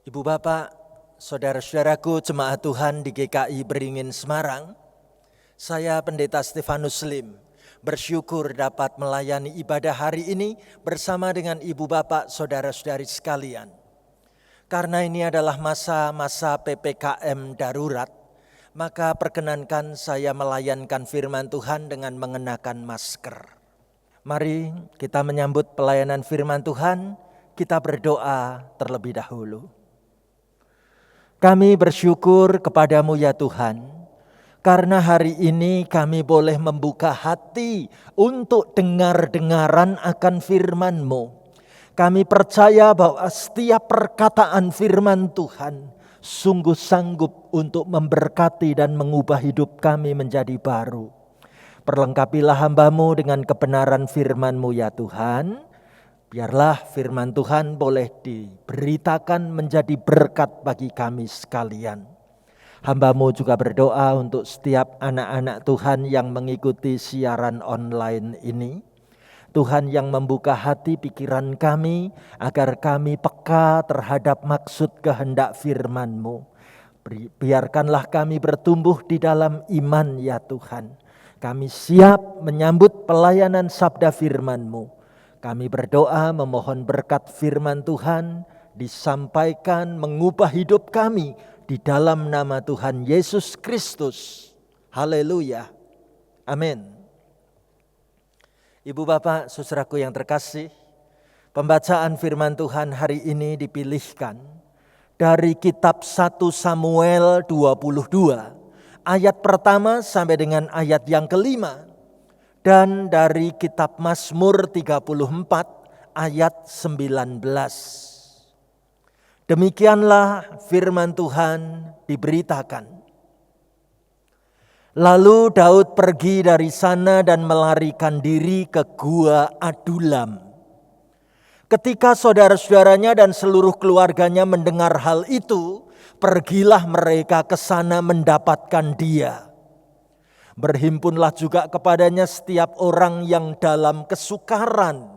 Ibu Bapak, saudara-saudaraku jemaat Tuhan di GKI Beringin Semarang, saya Pendeta Stefanus Lim bersyukur dapat melayani ibadah hari ini bersama dengan Ibu Bapak, saudara-saudari sekalian. Karena ini adalah masa-masa PPKM darurat, maka perkenankan saya melayankan firman Tuhan dengan mengenakan masker. Mari kita menyambut pelayanan firman Tuhan, kita berdoa terlebih dahulu. Kami bersyukur kepadamu ya Tuhan, karena hari ini kami boleh membuka hati untuk dengar-dengaran akan firman-Mu. Kami percaya bahwa setiap perkataan firman Tuhan sungguh sanggup untuk memberkati dan mengubah hidup kami menjadi baru. Perlengkapilah hamba-Mu dengan kebenaran firman-Mu ya Tuhan. Biarlah firman Tuhan boleh diberitakan menjadi berkat bagi kami sekalian. Hamba-Mu juga berdoa untuk setiap anak-anak Tuhan yang mengikuti siaran online ini. Tuhan yang membuka hati pikiran kami agar kami peka terhadap maksud kehendak firman-Mu. Biarkanlah kami bertumbuh di dalam iman ya Tuhan. Kami siap menyambut pelayanan sabda firman-Mu. Kami berdoa memohon berkat firman Tuhan disampaikan mengubah hidup kami di dalam nama Tuhan Yesus Kristus. Haleluya. Amin. Ibu Bapak, saudaraku yang terkasih, pembacaan firman Tuhan hari ini dipilihkan dari kitab 1 Samuel 22 ayat pertama sampai dengan ayat yang kelima. Dan dari kitab Mazmur 34 ayat 19. Demikianlah firman Tuhan diberitakan. Lalu Daud pergi dari sana dan melarikan diri ke gua Adulam. Ketika saudara-saudaranya dan seluruh keluarganya mendengar hal itu, pergilah mereka ke sana mendapatkan dia. Berhimpunlah juga kepadanya setiap orang yang dalam kesukaran,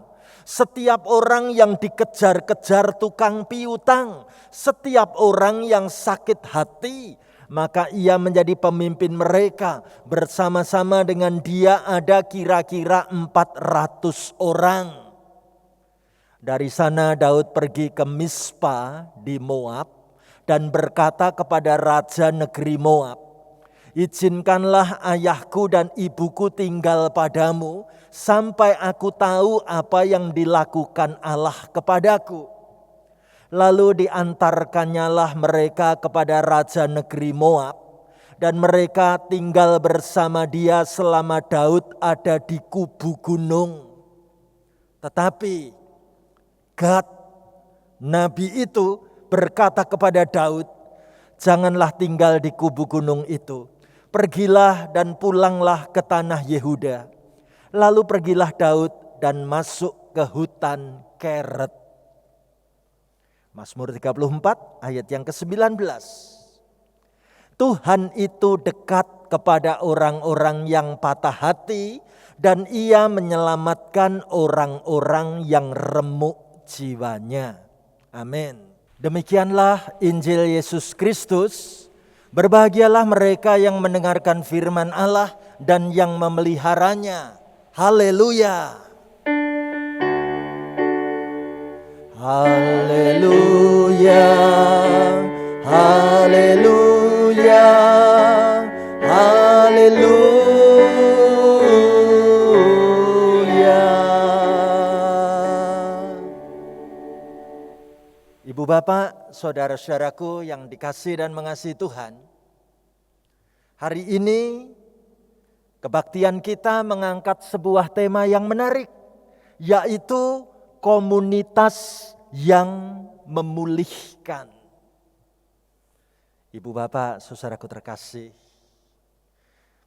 setiap orang yang dikejar-kejar tukang piutang, setiap orang yang sakit hati, maka ia menjadi pemimpin mereka. Bersama-sama dengan dia ada kira-kira 400 orang. Dari sana Daud pergi ke Mispa di Moab dan berkata kepada raja negeri Moab, "Izinkanlah ayahku dan ibuku tinggal padamu sampai aku tahu apa yang dilakukan Allah kepadaku." Lalu diantarkannyalah mereka kepada raja negeri Moab dan mereka tinggal bersama dia selama Daud ada di kubu gunung. Tetapi Gad, nabi itu berkata kepada Daud, "Janganlah tinggal di kubu gunung itu. Pergilah dan pulanglah ke tanah Yehuda." Lalu pergilah Daud dan masuk ke hutan Keret. Mazmur 34 ayat yang ke-19. Tuhan itu dekat kepada orang-orang yang patah hati dan ia menyelamatkan orang-orang yang remuk jiwanya. Amin. Demikianlah Injil Yesus Kristus. Berbahagialah mereka yang mendengarkan firman Allah dan yang memeliharanya. Haleluya. Haleluya. Haleluya. Haleluya. Ibu Bapak, saudara-saudaraku yang dikasihi dan mengasihi Tuhan, hari ini kebaktian kita mengangkat sebuah tema yang menarik, yaitu komunitas yang memulihkan. Ibu Bapak, saudaraku terkasih,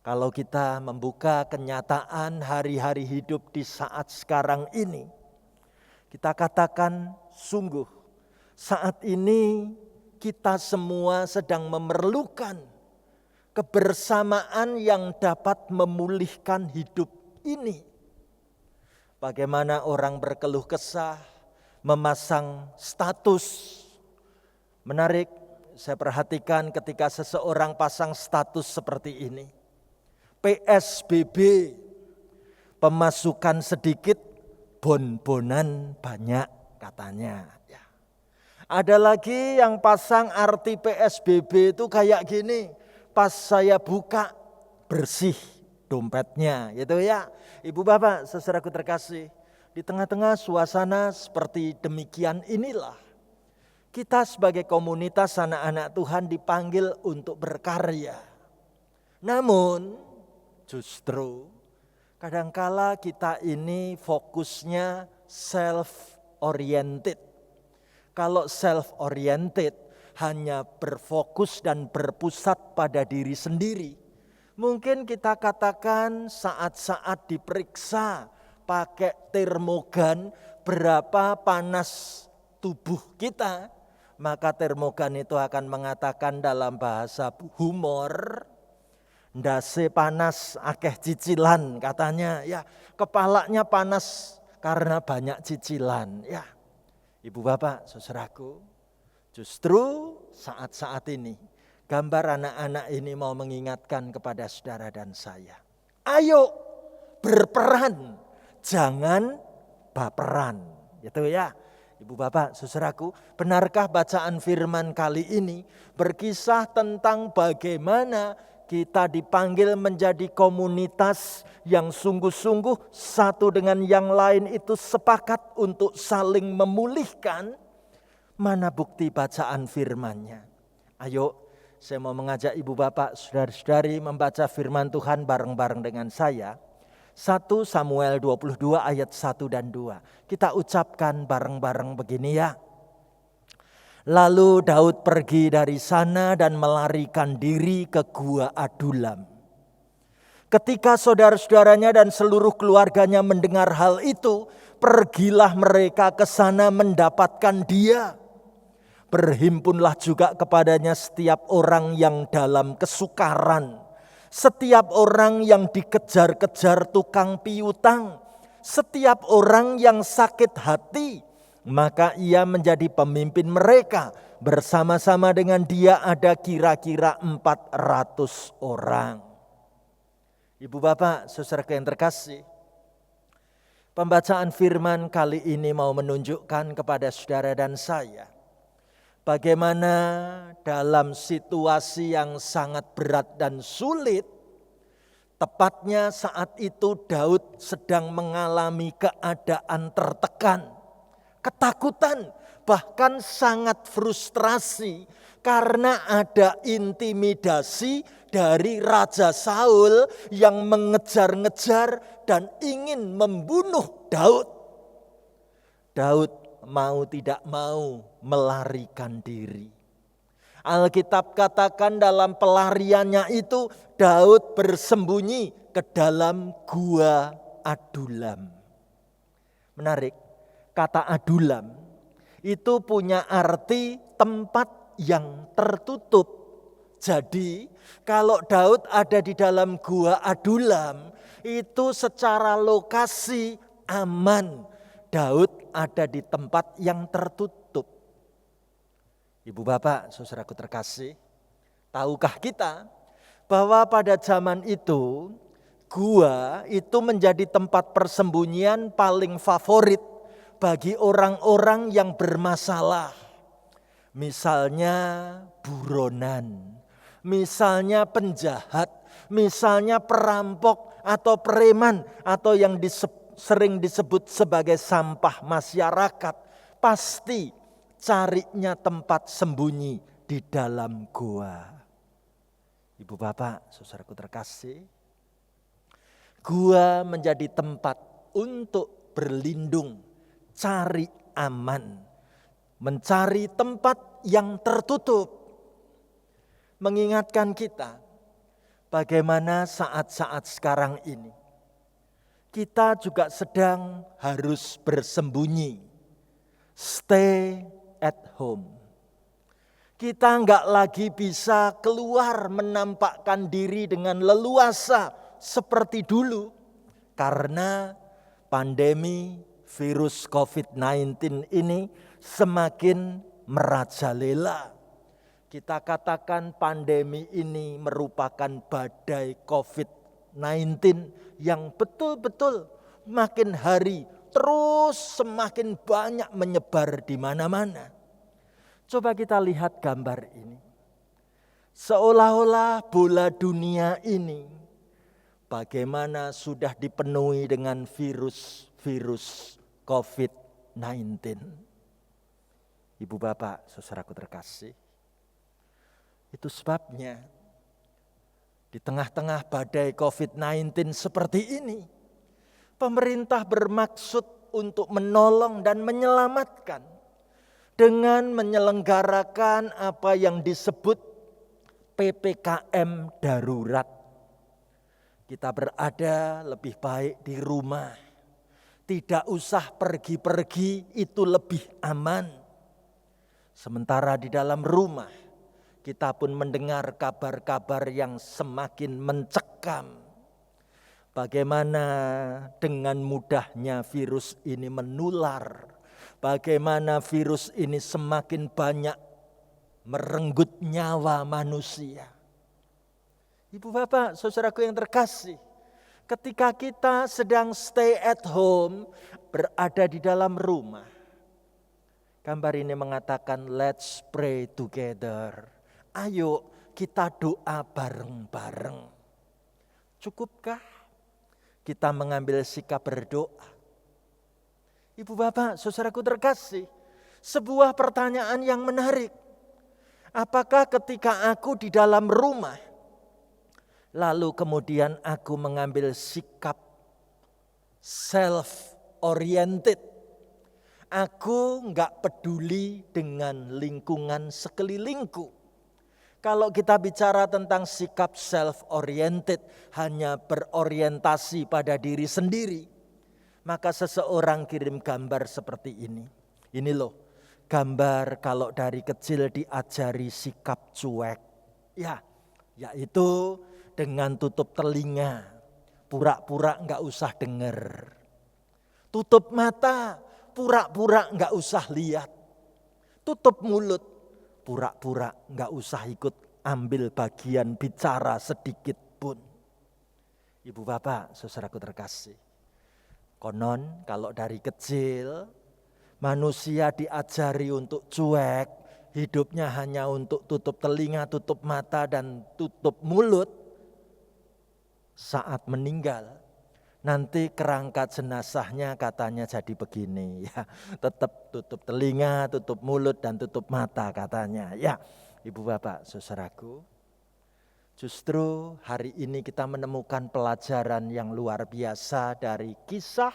kalau kita membuka kenyataan hari-hari hidup di saat sekarang ini, kita katakan sungguh saat ini kita semua sedang memerlukan kebersamaan yang dapat memulihkan hidup ini. Bagaimana orang berkeluh kesah, memasang status, Menarik, saya perhatikan ketika seseorang pasang status seperti ini. PSBB, pemasukan sedikit, bon-bonan banyak katanya. Ya. Ada lagi yang pasang arti PSBB itu kayak gini, pas saya buka bersih dompetnya, gitu ya. Ibu bapak, saudaraku terkasih, di tengah-tengah suasana seperti demikian inilah kita sebagai komunitas anak-anak Tuhan dipanggil untuk berkarya. Namun justru kadangkala kita ini fokusnya self-oriented. Kalau self-oriented hanya berfokus dan berpusat pada diri sendiri. Mungkin kita katakan saat-saat diperiksa pakai termogan berapa panas tubuh kita, maka termogan itu akan mengatakan dalam bahasa humor, ndase panas akeh cicilan katanya, ya kepalanya panas karena banyak cicilan. Ya, ibu bapak, saudaraku, justru saat-saat ini gambar anak-anak ini mau mengingatkan kepada saudara dan saya. Ayo berperan, jangan baperan, gitu ya. Ibu bapak, saudaraku, benarkah bacaan firman kali ini berkisah tentang bagaimana kita dipanggil menjadi komunitas yang sungguh-sungguh satu dengan yang lain itu sepakat untuk saling memulihkan? Mana bukti bacaan firman-Nya? Ayo, saya mau mengajak ibu bapak, saudara-saudari membaca firman Tuhan bareng-bareng dengan saya. 1 Samuel 22 ayat 1 dan 2. Kita ucapkan bareng-bareng begini ya. Lalu Daud pergi dari sana dan melarikan diri ke Gua Adulam. Ketika saudara-saudaranya dan seluruh keluarganya mendengar hal itu, pergilah mereka ke sana mendapatkan dia. Berhimpunlah juga kepadanya setiap orang yang dalam kesukaran. Setiap orang yang dikejar-kejar tukang piutang, setiap orang yang sakit hati, maka ia menjadi pemimpin mereka. Bersama-sama dengan dia ada kira-kira 400 orang. Ibu bapak, saudara yang terkasih, pembacaan firman kali ini mau menunjukkan kepada saudara dan saya bagaimana dalam situasi yang sangat berat dan sulit, tepatnya saat itu Daud sedang mengalami keadaan tertekan, ketakutan, bahkan sangat frustrasi karena ada intimidasi dari Raja Saul yang mengejar-ngejar dan ingin membunuh Daud. Daud mau tidak mau melarikan diri. Alkitab katakan dalam pelariannya itu Daud bersembunyi ke dalam Gua Adulam. Menarik, kata Adulam itu punya arti tempat yang tertutup. Jadi kalau Daud ada di dalam Gua Adulam itu secara lokasi aman. Daud ada di tempat yang tertutup. Ibu bapak, saudaraku terkasih, tahukah kita bahwa pada zaman itu gua itu menjadi tempat persembunyian paling favorit bagi orang-orang yang bermasalah. Misalnya buronan, misalnya penjahat, misalnya perampok atau preman atau yang sering disebut sebagai sampah masyarakat, pasti carinya tempat sembunyi di dalam gua. Ibu bapak, saudaraku terkasih, gua menjadi tempat untuk berlindung, cari aman, mencari tempat yang tertutup. Mengingatkan kita bagaimana saat-saat sekarang ini kita juga sedang harus bersembunyi. Stay at home. Kita enggak lagi bisa keluar menampakkan diri dengan leluasa seperti dulu. Karena pandemi virus COVID-19 ini semakin merajalela. Kita katakan pandemi ini merupakan badai COVID-19 yang betul-betul makin hari terus semakin banyak menyebar di mana-mana. Coba kita lihat gambar ini. Seolah-olah bola dunia ini bagaimana sudah dipenuhi dengan virus COVID-19. Ibu bapak, saudaraku terkasih. Itu sebabnya di tengah-tengah badai COVID-19 seperti ini, pemerintah bermaksud untuk menolong dan menyelamatkan dengan menyelenggarakan apa yang disebut PPKM darurat. Kita berada lebih baik di rumah. Tidak usah pergi-pergi, itu lebih aman. Sementara di dalam rumah, kita pun mendengar kabar-kabar yang semakin mencekam. Bagaimana dengan mudahnya virus ini menular. Bagaimana virus ini semakin banyak merenggut nyawa manusia. Ibu bapak, saudaraku yang terkasih. Ketika kita sedang stay at home, berada di dalam rumah. Gambar ini mengatakan let's pray together. Ayo kita doa bareng-bareng. Cukupkah kita mengambil sikap berdoa? Ibu bapak, saudaraku terkasih, sebuah pertanyaan yang menarik. Apakah ketika aku di dalam rumah, lalu kemudian aku mengambil sikap self-oriented, aku enggak peduli dengan lingkungan sekelilingku. Kalau kita bicara tentang sikap self-oriented, hanya berorientasi pada diri sendiri, maka seseorang kirim gambar seperti ini. Ini loh, gambar kalau dari kecil diajari sikap cuek. Ya, yaitu dengan tutup telinga, pura-pura enggak usah dengar. Tutup mata, pura-pura enggak usah lihat. Tutup mulut, pura-pura enggak usah ikut ambil bagian bicara sedikit pun. Ibu bapak, saudaraku terkasih. Konon kalau dari kecil manusia diajari untuk cuek, hidupnya hanya untuk tutup telinga, tutup mata dan tutup mulut. Saat meninggal, nanti kerangka jenazahnya katanya jadi begini ya, tetap tutup telinga, tutup mulut dan tutup mata katanya. Ya, ibu bapak, saudaraku, justru hari ini kita menemukan pelajaran yang luar biasa dari kisah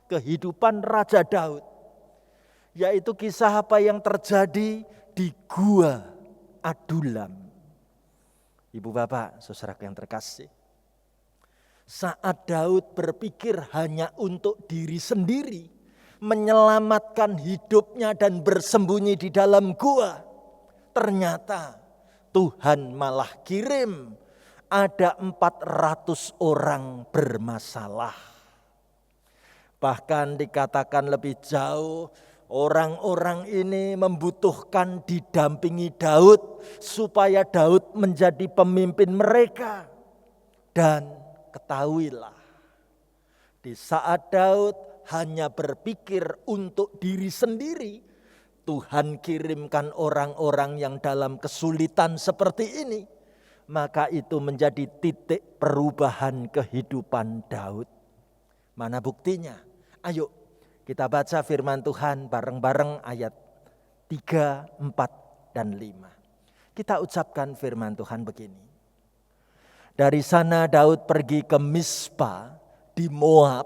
kehidupan Raja Daud, yaitu kisah apa yang terjadi di Gua Adulam. Ibu bapak, saudaraku yang terkasih, saat Daud berpikir hanya untuk diri sendiri, menyelamatkan hidupnya dan bersembunyi di dalam gua, ternyata Tuhan malah kirim ada 400 orang bermasalah. Bahkan dikatakan lebih jauh, orang-orang ini membutuhkan didampingi Daud supaya Daud menjadi pemimpin mereka. Dan ketahuilah, di saat Daud hanya berpikir untuk diri sendiri, Tuhan kirimkan orang-orang yang dalam kesulitan seperti ini. Maka itu menjadi titik perubahan kehidupan Daud. Mana buktinya? Ayo kita baca firman Tuhan bareng-bareng ayat 3, 4, dan 5. Kita ucapkan firman Tuhan begini. Dari sana Daud pergi ke Mispa di Moab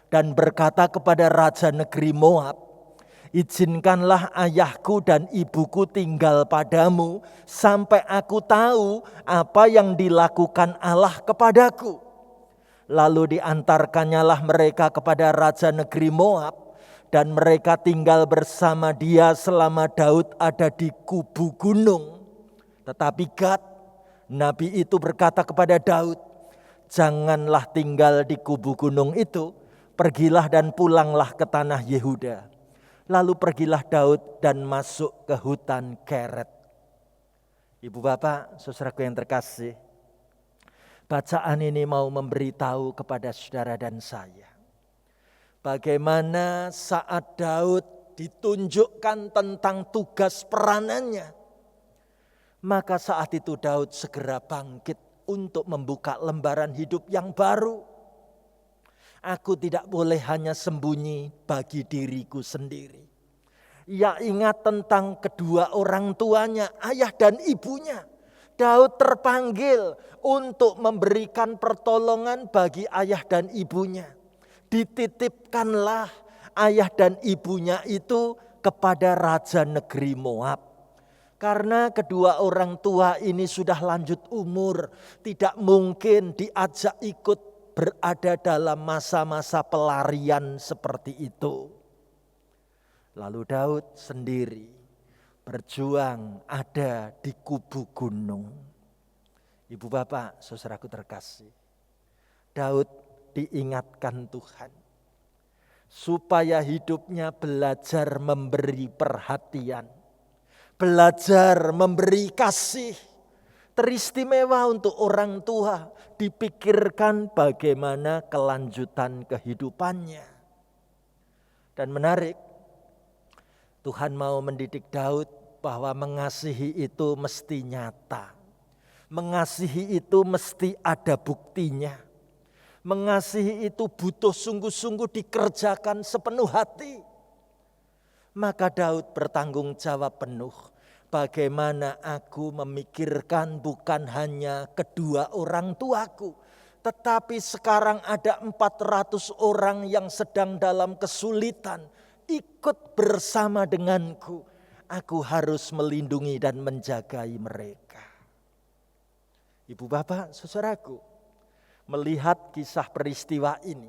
dan berkata kepada raja negeri Moab, izinkanlah ayahku dan ibuku tinggal padamu sampai aku tahu apa yang dilakukan Allah kepadaku. Lalu diantarkannyalah mereka kepada raja negeri Moab dan mereka tinggal bersama dia selama Daud ada di kubu gunung. Tetapi Gad, nabi itu berkata kepada Daud, janganlah tinggal di kubu gunung itu, pergilah dan pulanglah ke tanah Yehuda. Lalu pergilah Daud dan masuk ke hutan Keret. Ibu bapak, saudaraku yang terkasih, bacaan ini mau memberitahu kepada saudara dan saya bagaimana saat Daud ditunjukkan tentang tugas peranannya, maka saat itu Daud segera bangkit untuk membuka lembaran hidup yang baru. Aku tidak boleh hanya sembunyi bagi diriku sendiri. Ia ingat tentang kedua orang tuanya, ayah dan ibunya. Daud terpanggil untuk memberikan pertolongan bagi ayah dan ibunya. Dititipkanlah ayah dan ibunya itu kepada raja negeri Moab. Karena kedua orang tua ini sudah lanjut umur, tidak mungkin diajak ikut berada dalam masa-masa pelarian seperti itu. Lalu Daud sendiri berjuang ada di kubu gunung. Ibu bapak, saudaraku terkasih, Daud diingatkan Tuhan supaya hidupnya belajar memberi perhatian, belajar memberi kasih. Teristimewa untuk orang tua, dipikirkan bagaimana kelanjutan kehidupannya. Dan menarik, Tuhan mau mendidik Daud bahwa mengasihi itu mesti nyata. Mengasihi itu mesti ada buktinya. Mengasihi itu butuh sungguh-sungguh dikerjakan sepenuh hati. Maka Daud bertanggung jawab penuh. Bagaimana aku memikirkan bukan hanya kedua orang tuaku, tetapi sekarang ada 400 orang yang sedang dalam kesulitan, ikut bersama denganku. Aku harus melindungi dan menjagai mereka. Ibu bapak, saudaraku, melihat kisah peristiwa ini,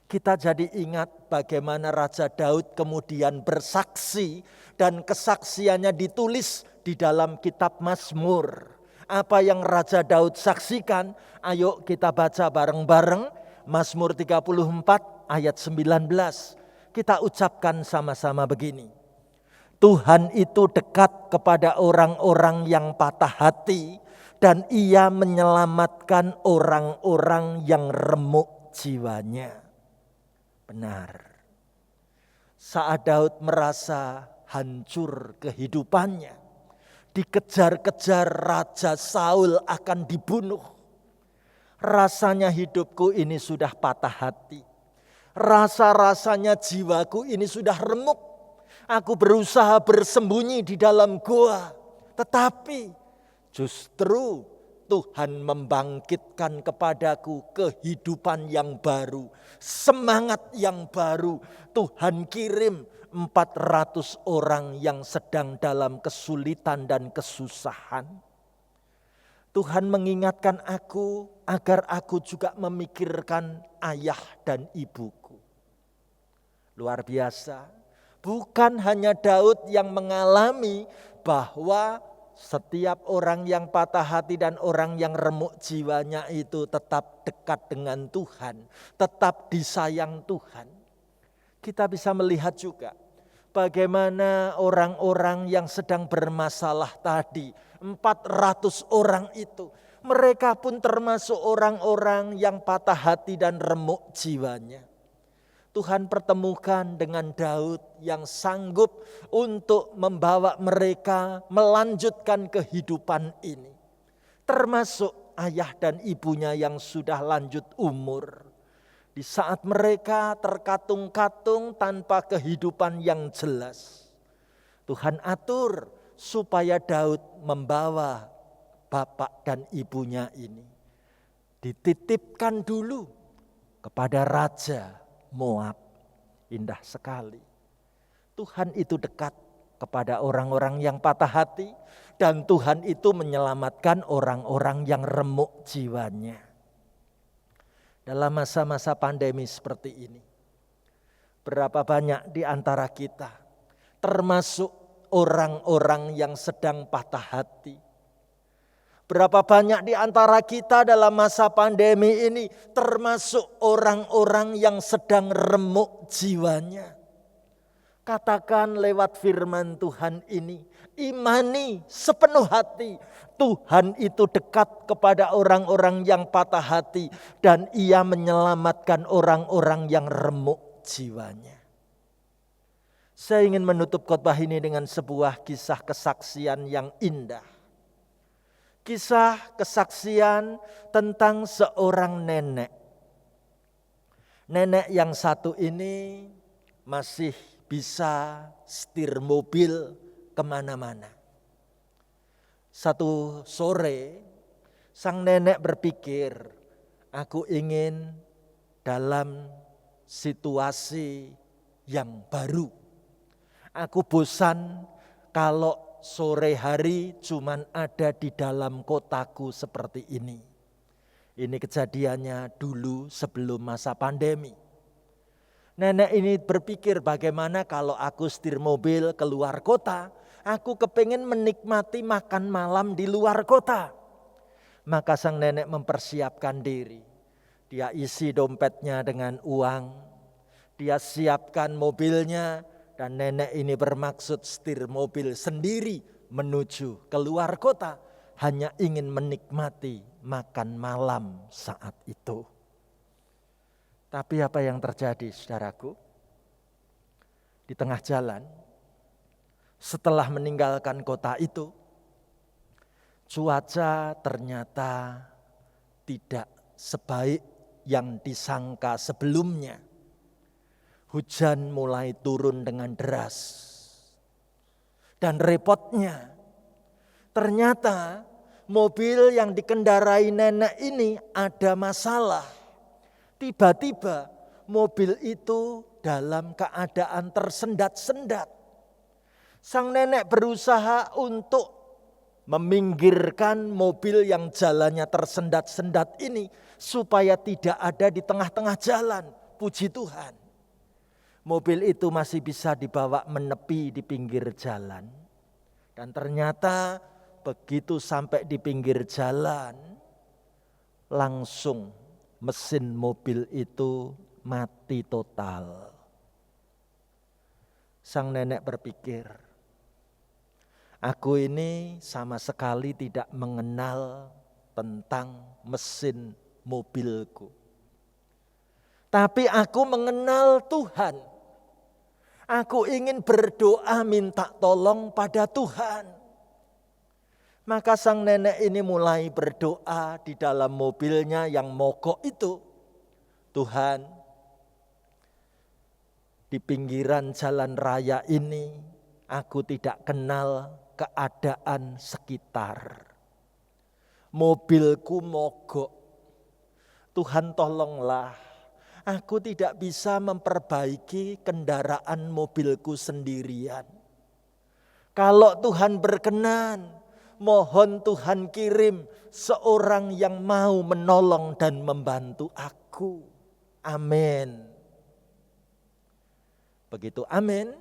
kita jadi ingat bagaimana Raja Daud kemudian bersaksi dan kesaksiannya ditulis di dalam kitab Mazmur. Apa yang Raja Daud saksikan, ayo kita baca bareng-bareng Mazmur 34 ayat 19. Kita ucapkan sama-sama begini. Tuhan itu dekat kepada orang-orang yang patah hati dan ia menyelamatkan orang-orang yang remuk jiwanya. Benar. Saat Daud merasa hancur kehidupannya, dikejar-kejar Raja Saul akan dibunuh. Rasanya hidupku ini sudah patah hati. Rasa-rasanya jiwaku ini sudah remuk. Aku berusaha bersembunyi di dalam goa. Tetapi justru Tuhan membangkitkan kepadaku kehidupan yang baru, semangat yang baru. Tuhan kirim 400 orang yang sedang dalam kesulitan dan kesusahan. Tuhan mengingatkan aku agar aku juga memikirkan ayah dan ibuku. Luar biasa, bukan hanya Daud yang mengalami bahwa setiap orang yang patah hati dan orang yang remuk jiwanya itu tetap dekat dengan Tuhan, tetap disayang Tuhan. Kita bisa melihat juga bagaimana orang-orang yang sedang bermasalah tadi, 400 orang itu, mereka pun termasuk orang-orang yang patah hati dan remuk jiwanya. Tuhan pertemukan dengan Daud yang sanggup untuk membawa mereka melanjutkan kehidupan ini. Termasuk ayah dan ibunya yang sudah lanjut umur. Di saat mereka terkatung-katung tanpa kehidupan yang jelas, Tuhan atur supaya Daud membawa bapak dan ibunya ini dititipkan dulu kepada Raja Moab. Indah sekali. Tuhan itu dekat kepada orang-orang yang patah hati dan Tuhan itu menyelamatkan orang-orang yang remuk jiwanya. Dalam masa-masa pandemi seperti ini, berapa banyak di antara kita, termasuk orang-orang yang sedang patah hati, berapa banyak di antara kita dalam masa pandemi ini termasuk orang-orang yang sedang remuk jiwanya. Katakan lewat firman Tuhan ini, imani sepenuh hati. Tuhan itu dekat kepada orang-orang yang patah hati dan Ia menyelamatkan orang-orang yang remuk jiwanya. Saya ingin menutup khotbah ini dengan sebuah kisah kesaksian yang indah. Kisah kesaksian tentang seorang nenek. Nenek yang satu ini masih bisa setir mobil kemana-mana. Satu sore, sang nenek berpikir, aku ingin dalam situasi yang baru. Aku bosan kalau sore hari cuman ada di dalam kotaku seperti ini. Ini kejadiannya dulu sebelum masa pandemi. Nenek ini berpikir bagaimana kalau aku setir mobil keluar kota. Aku kepingin menikmati makan malam di luar kota. Maka sang nenek mempersiapkan diri. Dia isi dompetnya dengan uang. Dia siapkan mobilnya. Dan nenek ini bermaksud setir mobil sendiri menuju keluar kota. Hanya ingin menikmati makan malam saat itu. Tapi apa yang terjadi saudaraku? Di tengah jalan, setelah meninggalkan kota itu, cuaca ternyata tidak sebaik yang disangka sebelumnya. Hujan mulai turun dengan deras. Dan repotnya, ternyata mobil yang dikendarai nenek ini ada masalah. Tiba-tiba mobil itu dalam keadaan tersendat-sendat. Sang nenek berusaha untuk meminggirkan mobil yang jalannya tersendat-sendat ini supaya tidak ada di tengah-tengah jalan. Puji Tuhan. Mobil itu masih bisa dibawa menepi di pinggir jalan. Dan ternyata begitu sampai di pinggir jalan, langsung mesin mobil itu mati total. Sang nenek berpikir, aku ini sama sekali tidak mengenal tentang mesin mobilku. Tapi aku mengenal Tuhan. Aku ingin berdoa minta tolong pada Tuhan. Maka sang nenek ini mulai berdoa di dalam mobilnya yang mogok itu. Tuhan, di pinggiran jalan raya ini aku tidak kenal keadaan sekitar. Mobilku mogok. Tuhan tolonglah, aku tidak bisa memperbaiki kendaraan mobilku sendirian. Kalau Tuhan berkenan, mohon Tuhan kirim seorang yang mau menolong dan membantu aku. Amin. Begitu amin,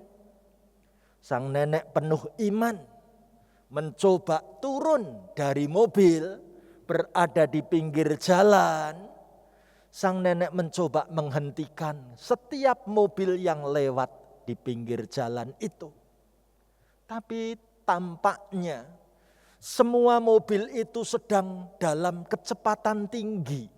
sang nenek penuh iman mencoba turun dari mobil, berada di pinggir jalan. Sang nenek mencoba menghentikan setiap mobil yang lewat di pinggir jalan itu. Tapi tampaknya semua mobil itu sedang dalam kecepatan tinggi.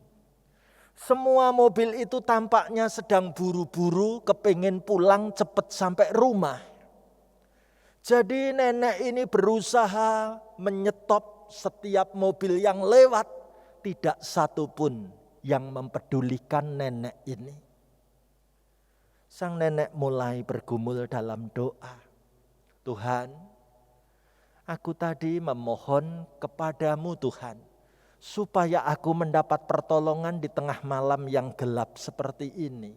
Semua mobil itu tampaknya sedang buru-buru kepingin pulang cepat sampai rumah. Jadi nenek ini berusaha menyetop setiap mobil yang lewat. Tidak satu pun yang mempedulikan nenek ini. Sang nenek mulai bergumul dalam doa. Tuhan, aku tadi memohon kepadamu Tuhan, supaya aku mendapat pertolongan di tengah malam yang gelap seperti ini.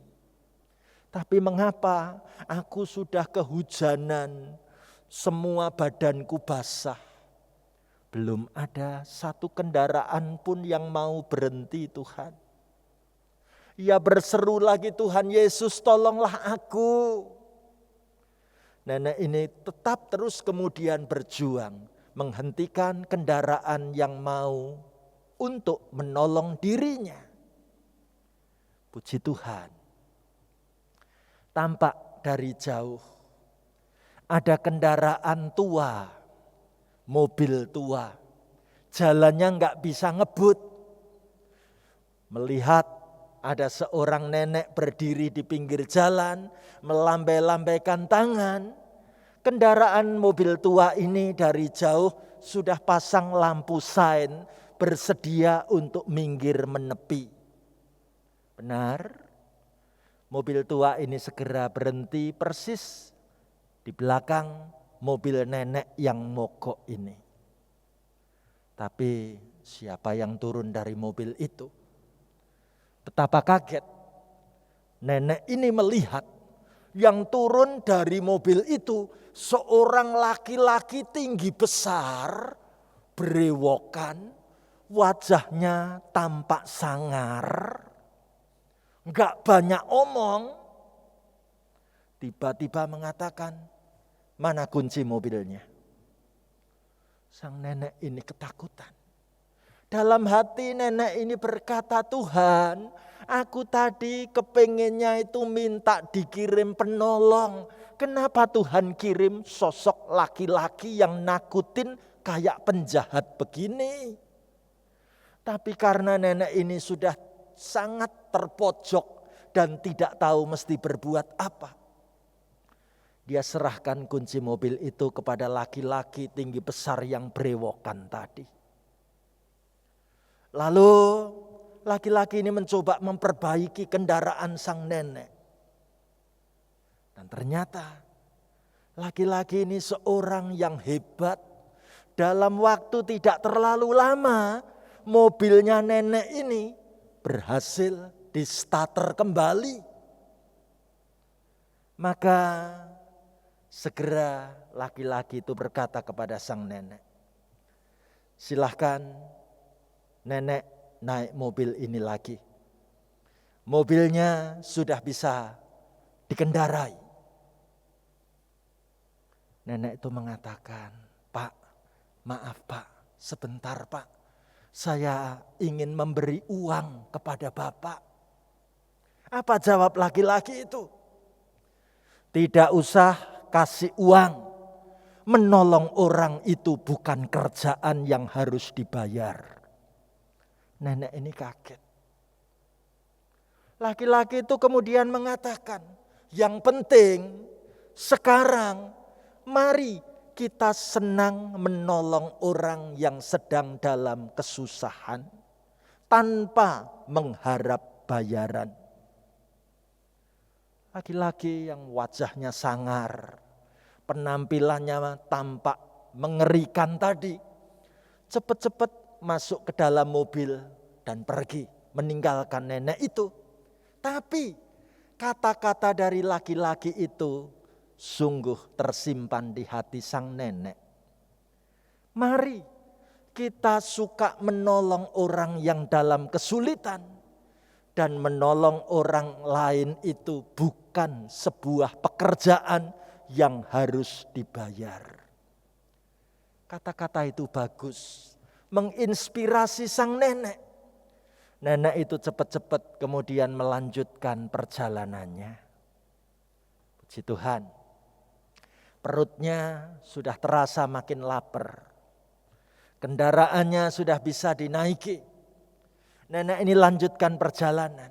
Tapi mengapa aku sudah kehujanan, semua badanku basah. Belum ada satu kendaraan pun yang mau berhenti Tuhan. Ia berseru lagi, Tuhan Yesus tolonglah aku. Nenek ini tetap terus kemudian berjuang menghentikan kendaraan yang mau untuk menolong dirinya. Puji Tuhan. Tampak dari jauh ada kendaraan tua, mobil tua, jalannya nggak bisa ngebut. Melihat ada seorang nenek berdiri di pinggir jalan, melambai-lambaikan tangan. Kendaraan mobil tua ini dari jauh sudah pasang lampu sein, bersedia untuk minggir menepi. Benar, mobil tua ini segera berhenti persis di belakang mobil nenek yang mogok ini. Tapi siapa yang turun dari mobil itu? Betapa kaget nenek ini melihat yang turun dari mobil itu seorang laki-laki tinggi besar, berewokan, wajahnya tampak sangar, enggak banyak omong. Tiba-tiba mengatakan, "Mana kunci mobilnya?" Sang nenek ini ketakutan. Dalam hati nenek ini berkata, "Tuhan, aku tadi kepengennya itu minta dikirim penolong. Kenapa Tuhan kirim sosok laki-laki yang nakutin kayak penjahat begini?" Tapi karena nenek ini sudah sangat terpojok dan tidak tahu mesti berbuat apa, dia serahkan kunci mobil itu kepada laki-laki tinggi besar yang berewokan tadi. Lalu laki-laki ini mencoba memperbaiki kendaraan sang nenek. Dan ternyata laki-laki ini seorang yang hebat. Dalam waktu tidak terlalu lama, mobilnya nenek ini berhasil di-starter kembali. Maka segera laki-laki itu berkata kepada sang nenek, "Silahkan nenek naik mobil ini lagi. Mobilnya sudah bisa dikendarai." Nenek itu mengatakan, "Pak, maaf Pak, sebentar Pak. Saya ingin memberi uang kepada Bapak." Apa jawab laki-laki itu? "Tidak usah kasih uang. Menolong orang itu bukan kerjaan yang harus dibayar." Nenek ini kaget. Laki-laki itu kemudian mengatakan, "Yang penting sekarang mari kita senang menolong orang yang sedang dalam kesusahan tanpa mengharap bayaran." Laki-laki yang wajahnya sangar, penampilannya tampak mengerikan tadi, cepat-cepat masuk ke dalam mobil dan pergi meninggalkan nenek itu. Tapi kata-kata dari laki-laki itu sungguh tersimpan di hati sang nenek. Mari kita suka menolong orang yang dalam kesulitan, dan menolong orang lain itu bukan sebuah pekerjaan yang harus dibayar. Kata-kata itu bagus, menginspirasi sang nenek. Nenek itu cepat-cepat kemudian melanjutkan perjalanannya. Puji Tuhan, perutnya sudah terasa makin lapar. Kendaraannya sudah bisa dinaiki. Nenek ini lanjutkan perjalanan.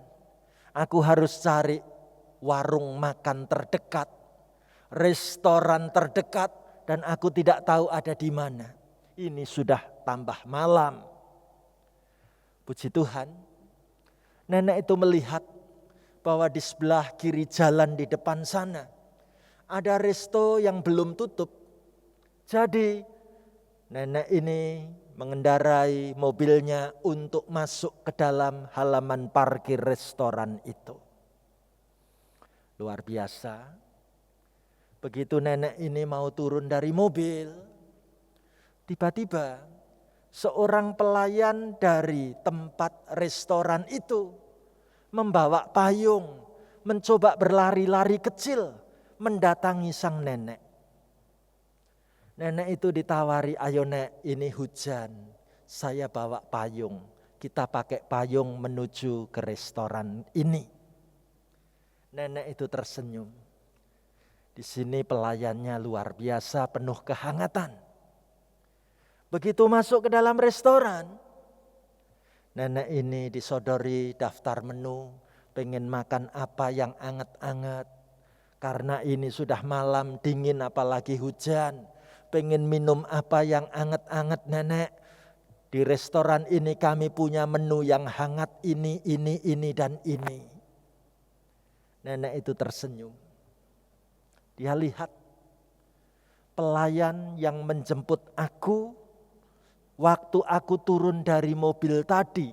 Aku harus cari warung makan terdekat, restoran terdekat, dan aku tidak tahu ada di mana. Ini sudah tambah malam. Puji Tuhan, nenek itu melihat bahwa di sebelah kiri jalan di depan sana ada resto yang belum tutup. Jadi nenek ini mengendarai mobilnya untuk masuk ke dalam halaman parkir restoran itu. Luar biasa. Begitu nenek ini mau turun dari mobil, tiba-tiba seorang pelayan dari tempat restoran itu membawa payung, mencoba berlari-lari kecil mendatangi sang nenek. Nenek itu ditawari, "Ayo nek, ini hujan, saya bawa payung, kita pakai payung menuju ke restoran ini." Nenek itu tersenyum. Di sini pelayannya luar biasa, penuh kehangatan. Begitu masuk ke dalam restoran, nenek ini disodori daftar menu, pengen makan apa yang anget-anget. Karena ini sudah malam dingin apalagi hujan, pengen minum apa yang anget-anget nenek. Di restoran ini kami punya menu yang hangat ini, dan ini. Nenek itu tersenyum. Dia lihat pelayan yang menjemput aku waktu aku turun dari mobil tadi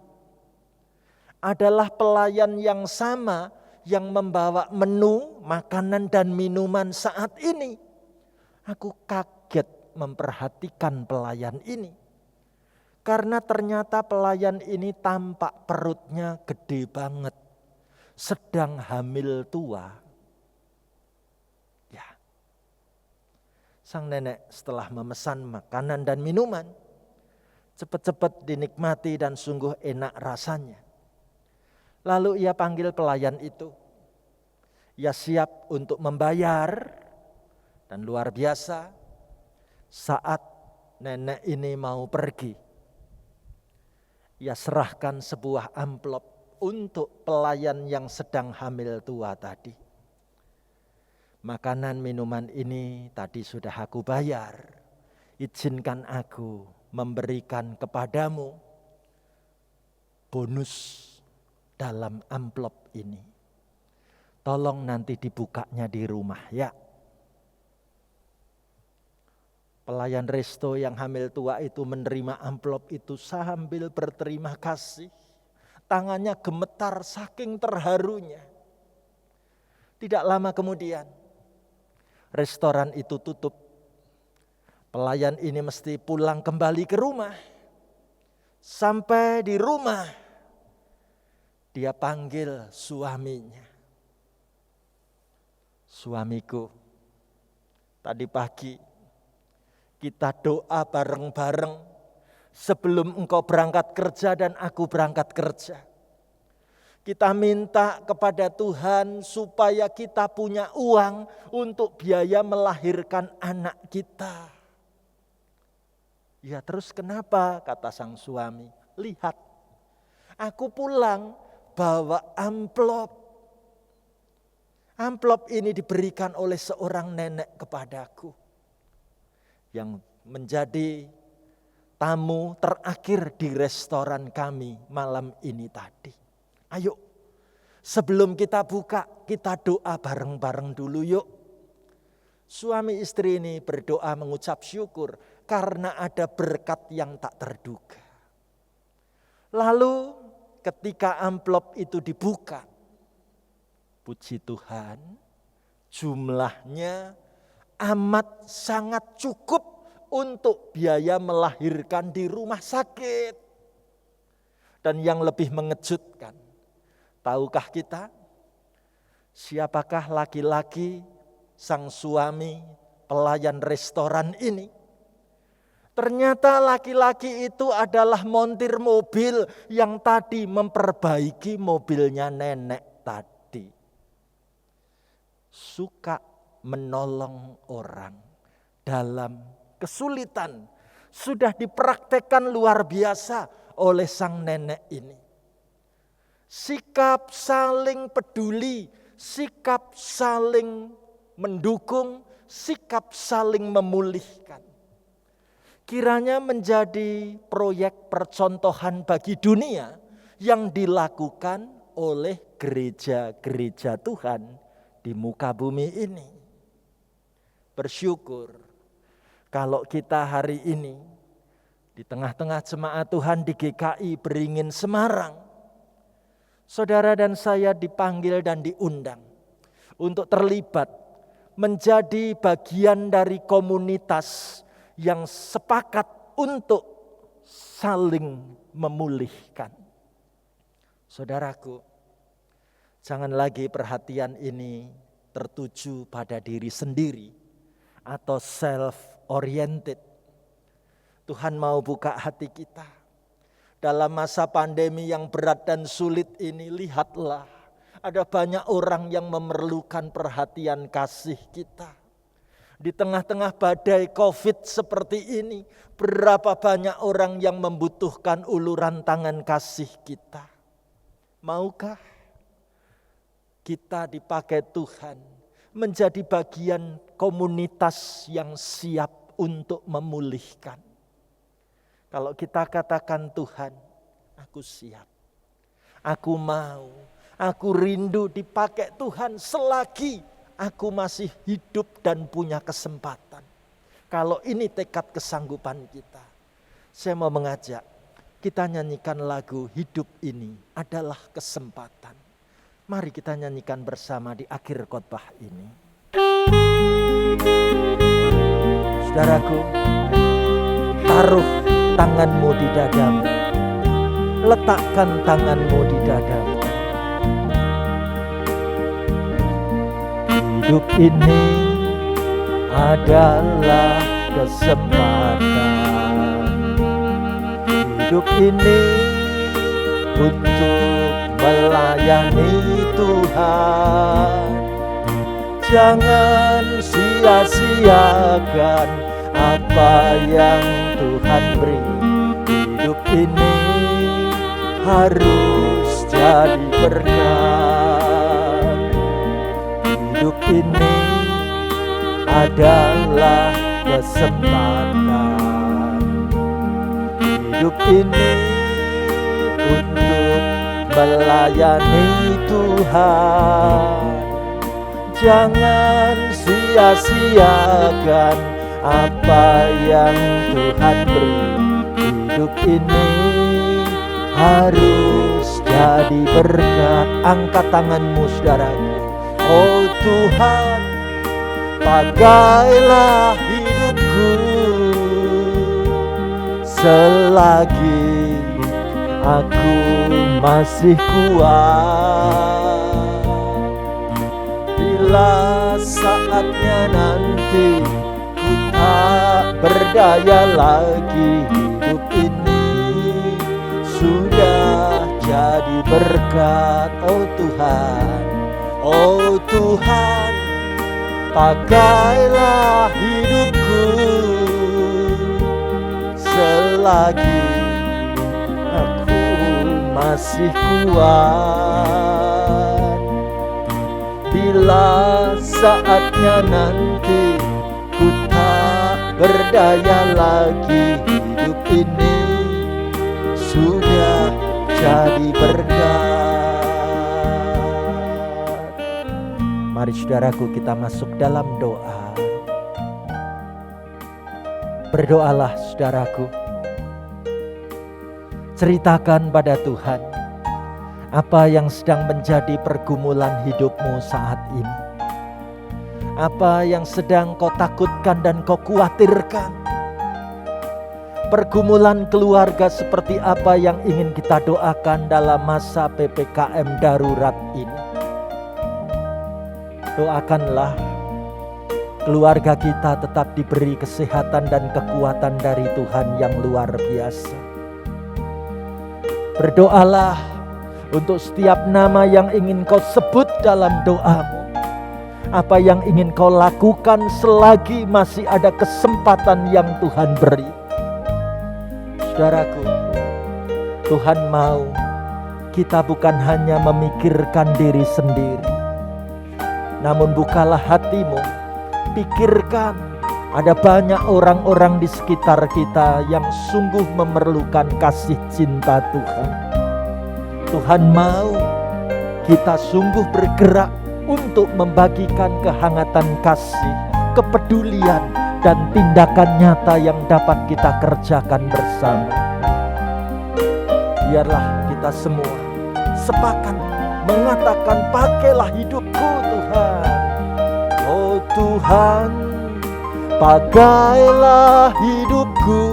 adalah pelayan yang sama yang membawa menu, makanan dan minuman saat ini. Aku kaget memperhatikan pelayan ini. Karena ternyata pelayan ini tampak perutnya gede banget. Sedang hamil tua. Ya. Sang nenek setelah memesan makanan dan minuman, cepat-cepat dinikmati dan sungguh enak rasanya. Lalu ia panggil pelayan itu. Ia siap untuk membayar. Dan luar biasa, saat nenek ini mau pergi, ia serahkan sebuah amplop untuk pelayan yang sedang hamil tua tadi. Makanan minuman ini tadi sudah aku bayar. Izinkan aku memberikan kepadamu bonus dalam amplop ini. Tolong nanti dibukanya di rumah ya. Pelayan resto yang hamil tua itu menerima amplop itu sambil berterima kasih. Tangannya gemetar saking terharunya. Tidak lama kemudian, restoran itu tutup. Pelayan ini mesti pulang kembali ke rumah. Sampai di rumah, dia panggil suaminya. Suamiku, tadi pagi kita doa bareng-bareng sebelum engkau berangkat kerja dan aku berangkat kerja. Kita minta kepada Tuhan supaya kita punya uang untuk biaya melahirkan anak kita. Ya terus kenapa? Kata sang suami. Lihat, aku pulang bawa amplop. Amplop ini diberikan oleh seorang nenek kepadaku. Yang menjadi tamu terakhir di restoran kami malam ini tadi. Ayo, sebelum kita buka, kita doa bareng-bareng dulu yuk. Suami istri ini berdoa mengucap syukur karena ada berkat yang tak terduga. Lalu ketika amplop itu dibuka, puji Tuhan, jumlahnya amat sangat cukup untuk biaya melahirkan di rumah sakit. Dan yang lebih mengejutkan, tahukah kita siapakah laki-laki sang suami pelayan restoran ini? Ternyata laki-laki itu adalah montir mobil yang tadi memperbaiki mobilnya nenek tadi. Suka menolong orang dalam kesulitan sudah dipraktekkan luar biasa oleh sang nenek ini. Sikap saling peduli, sikap saling mendukung, sikap saling memulihkan. Kiranya menjadi proyek percontohan bagi dunia yang dilakukan oleh gereja-gereja Tuhan di muka bumi ini. Bersyukur kalau kita hari ini di tengah-tengah jemaat Tuhan di GKI Beringin Semarang, saudara dan saya dipanggil dan diundang untuk terlibat menjadi bagian dari komunitas yang sepakat untuk saling memulihkan. Saudaraku, jangan lagi perhatian ini tertuju pada diri sendiri atau self-oriented. Tuhan mau buka hati kita. Dalam masa pandemi yang berat dan sulit ini, lihatlah ada banyak orang yang memerlukan perhatian kasih kita. Di tengah-tengah badai COVID seperti ini, berapa banyak orang yang membutuhkan uluran tangan kasih kita. Maukah kita dipakai Tuhan menjadi bagian komunitas yang siap untuk memulihkan? Kalau kita katakan, Tuhan, aku siap, aku mau, aku rindu dipakai Tuhan selagi aku masih hidup dan punya kesempatan. Kalau ini tekad kesanggupan kita, saya mau mengajak kita nyanyikan lagu Hidup Ini Adalah Kesempatan. Mari kita nyanyikan bersama di akhir khotbah ini. Saudaraku, taruh tanganmu di dadamu. Letakkan tanganmu di dadamu. Hidup ini adalah kesempatan. Hidup ini untuk melayani Tuhan. Jangan sia-siakan apa yang Tuhan beri. Hidup ini harus jadi berkat. Hidup ini adalah kesempatan. Hidup ini untuk melayani Tuhan. Jangan sia-siakan apa yang Tuhan beri. Hidup ini harus jadi berkat. Angkat tanganmu, saudaraku. Oh Tuhan, pakailah hidupku selagi aku masih kuat. Bila saatnya nanti ku tak berdaya lagi, hidup ini sudah jadi berkat. Oh Tuhan, oh Tuhan, pakailah hidupku selagi aku masih kuat. Bila saatnya nanti ku tak berdaya lagi, hidup ini sudah jadi berkat. Mari saudaraku, kita masuk dalam doa. Berdoalah saudaraku. Ceritakan pada Tuhan apa yang sedang menjadi pergumulan hidupmu saat ini. Apa yang sedang kau takutkan dan kau khawatirkan. Pergumulan keluarga seperti apa yang ingin kita doakan dalam masa PPKM darurat ini. Doakanlah keluarga kita tetap diberi kesehatan dan kekuatan dari Tuhan yang luar biasa. Berdoalah untuk setiap nama yang ingin kau sebut dalam doamu. Apa yang ingin kau lakukan selagi masih ada kesempatan yang Tuhan beri. Saudaraku, Tuhan mau kita bukan hanya memikirkan diri sendiri. Namun bukalah hatimu, pikirkan ada banyak orang-orang di sekitar kita yang sungguh memerlukan kasih cinta Tuhan. Tuhan mau kita sungguh bergerak untuk membagikan kehangatan kasih, kepedulian, dan tindakan nyata yang dapat kita kerjakan bersama. Biarlah kita semua sepakat mengatakan, pakailah hidupku Tuhan. Oh Tuhan, pakailah hidupku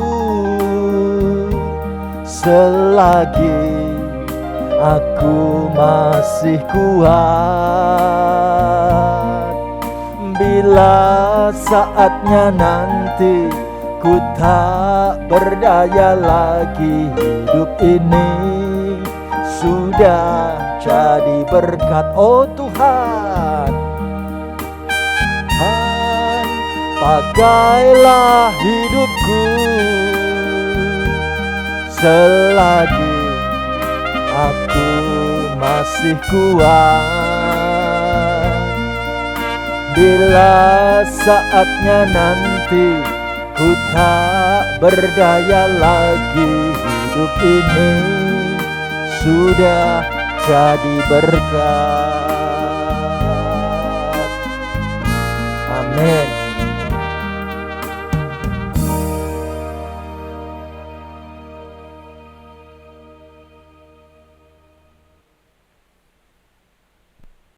selagi aku masih kuat. Bila saatnya nanti ku tak berdaya lagi, hidup ini sudah jadi berkat. Oh Tuhan, pakailah hidupku selagi aku masih kuat. Bila saatnya nanti ku tak berdaya lagi, hidup ini sudah jadi berkat. Amin.